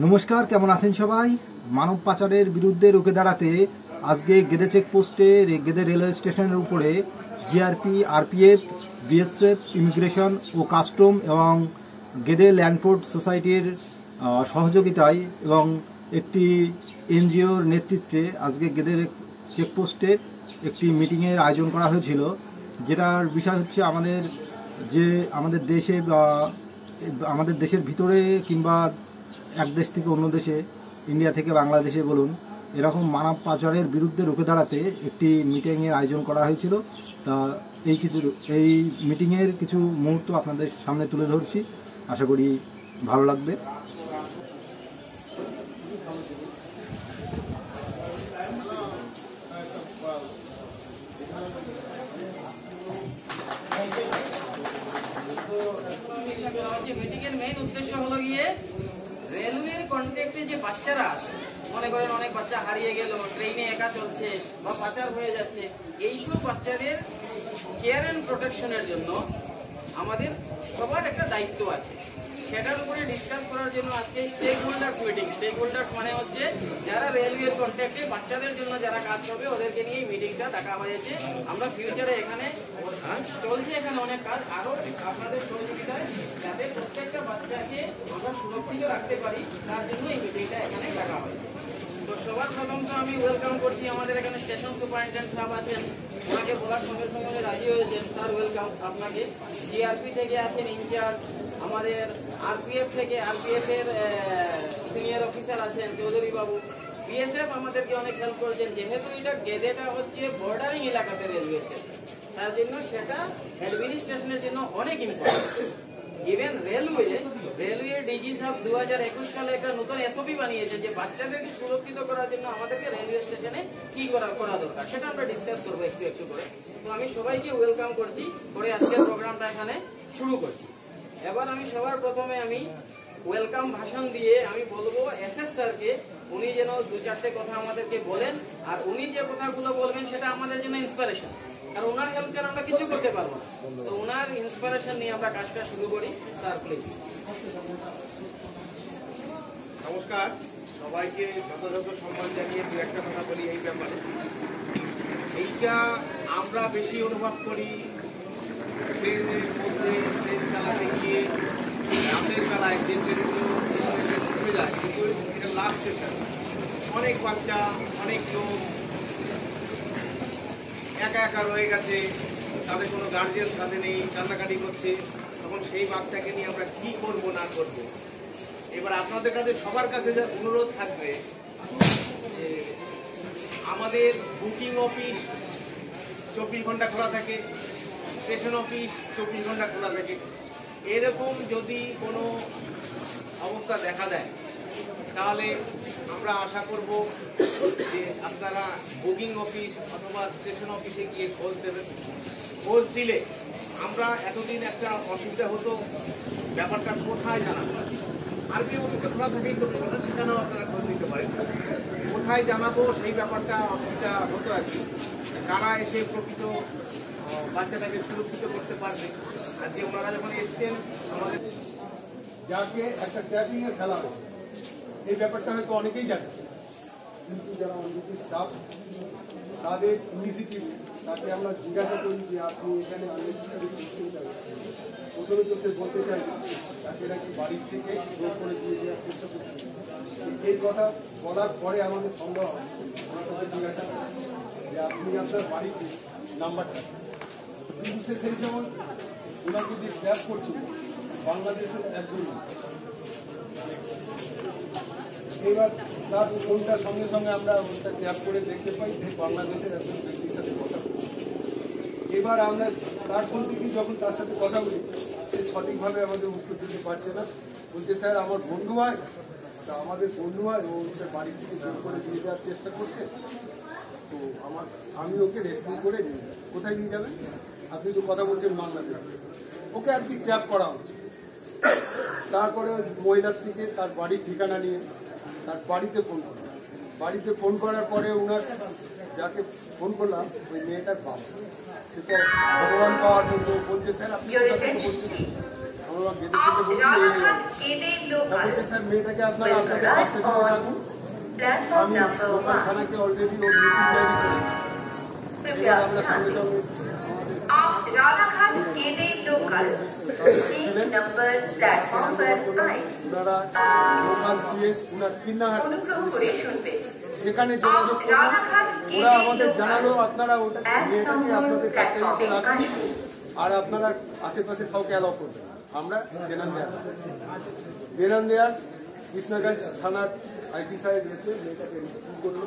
নমস্কার, কেমন আছেন সবাই? মানব পাচারের বিরুদ্ধে রুখে দাঁড়াতে আজকে গেদে চেকপোস্টে গেদে রেলওয়ে স্টেশনের উপরে জিআরপি, আরপিএফ, বিএসএফ, ইমিগ্রেশন ও কাস্টম এবং গেদে ল্যান্ডপোর্ট সোসাইটির সহযোগিতায় এবং একটি এনজিওর নেতৃত্বে আজকে গেদে চেকপোস্টের একটি মিটিংয়ের আয়োজন করা হয়েছিল। যেটার বিষয় হচ্ছে আমাদের দেশে বা আমাদের দেশের ভিতরে কিংবা এক দেশ থেকে অন্য দেশে, ইন্ডিয়া থেকে বাংলাদেশে বলুন, এরকম মানব পাচারের বিরুদ্ধে রুখে দাঁড়াতে একটি মিটিংয়ের আয়োজন করা হয়েছিল। তা এই মিটিংয়ের কিছু মুহূর্ত আপনাদের সামনে তুলে ধরছি, আশা করি ভালো লাগবে। মিটিংয়ের মেইন উদ্দেশ্য হলো গিয়ে রেলওয়ের কন্ট্রাক্টে যে বাচ্চারা আছে, মনে করেন অনেক বাচ্চা হারিয়ে গেল, ট্রেনে একা চলছে বা পাচার হয়ে যাচ্ছে, এইসব বাচ্চাদের কেয়ার অ্যান্ড প্রোটেকশনের জন্য আমাদের সবার একটা দায়িত্ব আছে। সেটার উপরে ডিসকাস করার জন্য আজকে stakeholders meeting. Stakeholders মানে হচ্ছে যারা রেলওয়ের কন্ট্রাক্টে বাচ্চাদের জন্য যারা কাজ করবে ওদেরকে নিয়ে মিটিংটা ডাকা হয়েছে। আমরা ফিউচারে এখানে চলছে, এখানে অনেক কাজ, আরো আপনাদের সহযোগিতায় যাতে প্রত্যেকটা বাচ্চাকে আমরা সুরক্ষিত রাখতে পারি তার জন্য এই মিটিংটা এখানে ডাকা হয়েছে। তো সবার প্রথম তো আমি ওয়েলকাম করছি আমাদের এখানে স্টেশন সুপারিনটেন্ডেন্ট সাহেব আছেন, ওনাকে বলার সঙ্গে সঙ্গে রাজি হয়েছেন। স্যার ওয়েলকাম আপনাকে। জিআরপি থেকে আছেন ইনচার্জ, আমাদের আরপিএফ থেকে আরপিএফ এর সিনিয়র অফিসার আছেন চৌধুরী বাবু। বিএসএফ আমাদেরকে অনেক হেল্প করেছেন, যেহেতু এটা গেদেটা হচ্ছে বর্ডারিং এলাকাতে রেলওয়ে স্টেশন, তার জন্য সেটা অ্যাডমিনিস্ট্রেশনের জন্য অনেক ইম্পর্টেন্ট। ইভেন রেলওয়ে ডিজি সাহেব 2021 সালে একটা নতুন এসওপি বানিয়েছেন যে বাচ্চাদেরকে সুরক্ষিত করার জন্য আমাদেরকে রেলওয়ে স্টেশনে কি করা দরকার, সেটা আমরা ডিসকাস করবো একটু একটু করে। তো আমি সবাইকে ওয়েলকাম করছি, করে আজকের প্রোগ্রামটা এখানে শুরু করছি। এবার আমি সবার প্রথমে আমি ওয়েলকাম ভাষণ দিয়ে আমি বলবো এসএস স্যারকে, উনি যেন দু চারটে কথা আমাদেরকে বলেন, আর উনি যে কথাগুলো বলবেন সেটা আমাদের জন্য ইন্সপিরেশন, আর ওনার হেল্প ছাড়া আমরা কিছু করতে পারবো না। তো ওনার ইন্সপিরেশন নিয়ে আমরা কাজটা শুরু করি। Sir please. নমস্কার, সবাইকে যথাযথ সম্মান জানিয়ে দু একটা কথা বলি এই ব্যাপারে। এইটা আমরা বেশি অনুভব করি ট্রেনের মধ্যে, ট্রেন চালাতে গিয়ে রাতের বেলায় যে ট্রেনগুলো ঘুরে যায়, কিন্তু এটা লাস্ট স্টেশন, অনেক বাচ্চা, অনেক লোক একা একা রয়ে গেছে, তাদের কোনো গার্জিয়ান সাথে নেই, কান্নাকাটি করছে, তখন সেই বাচ্চাকে নিয়ে আমরা কি করব না করব। এবার আপনাদের কাছে সবার কাছে যা অনুরোধ থাকবে, আমাদের বুকিং অফিস 24 ঘন্টা খোলা থাকে, স্টেশন অফিস 24 ঘন্টা খোলা থাকে। এরকম যদি কোনো অবস্থা দেখা দেয় তাহলে আমরা আশা করব যে আপনারা বুকিং অফিস অথবা স্টেশন অফিসে গিয়ে খোঁজ দেবেন। খোঁজ দিলে আমরা এতদিন একটা অসুবিধা হতো, ব্যাপারটা কোথায় জানাবো, আরবি অফিসে খোলা থাকেই তো, সেখানেও আপনারা খোঁজ নিতে পারেন। কোথায় জানাবো সেই ব্যাপারটা অসুবিধা হতো আর কি, কারা এসে প্রকৃত বাচ্চাটাকে সুরক্ষিত করতে পারবে। আর যে ওনারা যখন এসছেন আমাদের যাকে একটা ট্র্যাকিং এর খেলা হয়, এই ব্যাপারটা হয়তো অনেকেই জানে, কিন্তু যারা অনেকে স্টাফ তাদের ইনিশিয়েটিভ, তাকে আমরা জিজ্ঞাসা করি যে আপনি এখানে প্রথমে তো সে বলতে চাই না, তাকে নাকি বাড়ির থেকে জোর করে দিয়ে দেওয়ার চেষ্টা করছি। এই কথা বলার পরে আমাদের সন্দেহ হয়, আমার সাথে জিজ্ঞাসা করি যে আপনি আপনার বাড়িতে নাম্বারটা, কিন্তু সে সেই সময় ওনাকে যে ট্র্যাপ করছিল বাংলাদেশের একজন, এবার তার ফোনটার সঙ্গে সঙ্গে আমরা ওটা ট্যাপ করে দেখতে পাই যে বাংলাদেশের একজন ব্যক্তির সাথে কথা বলি। এবার আমরা তার ফোন থেকে যখন তার সাথে কথা বলি, সে সঠিকভাবে আমাদের উত্তর দিতে পারছে না, বলছে স্যার আমার বন্ধু হয়, তা আমাদের বন্ধু হয়, ও ওটা বাড়ি থেকে জোর করে দিয়ে দেওয়ার চেষ্টা করছে, তো আমি ওকে রেস্কিউ করে নিয়ে যাই। কোথায় নিয়ে যাবেন? আপনি তো কথা বলছেন বাংলাদেশ, ওকে আর কি ট্র্যাপ করা হচ্ছে। তারপরে মহিলার থেকে তার বাড়ির ঠিকানা নিয়ে তার বাড়িতে ফোন করলাম। বাড়িতে ফোন করার পরে ওনার যাকে ফোন করলাম ওই মেয়েটার বাবা, সে তো ভগবান পাওয়ার মতো বলছে স্যার আপনি কোথা থেকে বলছেন, আমরা গেটে থেকে বলছি বলছে স্যার মেয়েটাকে আপনারা আপনাদের কাস্টডিতে রাখুন, আমি লোকাল থানাকে অলরেডি ওর মিসিং ডায়েরি করেছি। এবার আমরা সঙ্গে সঙ্গে आप रानाघाट केदे लोकल 3 नंबर प्लेटफॉर्म पर आए। ওনারা লোকাল পিএস ওনার কিন্নাহাট অনুগ্রহ করে শুনবেন। সেখানে যোগাযোগ করলাম, ওরা আমাদের জানালো আপনারা ওটা মেয়েটাকে আপনাদের কাস্টডিতে রাখুন আর আপনারা আশেপাশে কাউকে অ্যালাউ করবেন। আমরা দেনান দেয়ার কৃষ্ণগঞ্জ থানার আইসি সাহেব এসে মেয়েটাকে রিসিভ করলো।